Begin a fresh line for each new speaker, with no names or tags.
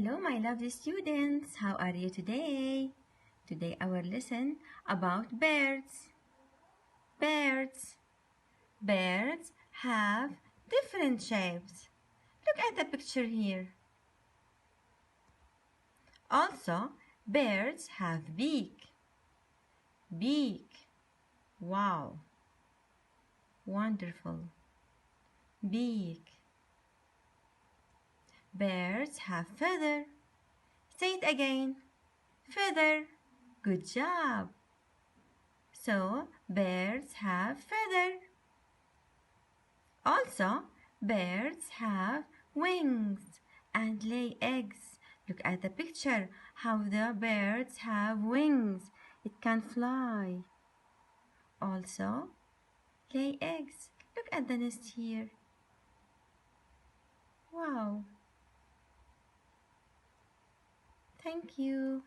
Hello, my lovely students. How are you today? Today our lesson about birds. Birds. Birds have different shapes. Look at the picture here. Also, birds have beak. Beak. Wow. Wonderful. Beak. Birds have feather. Say it again. Feather. Good job. So, birds have feather. Also, birds have wings and lay eggs. Look at the picture, how the birds have wings. It can fly. Also, lay eggs. Look at the nest here. Wow. Thank you.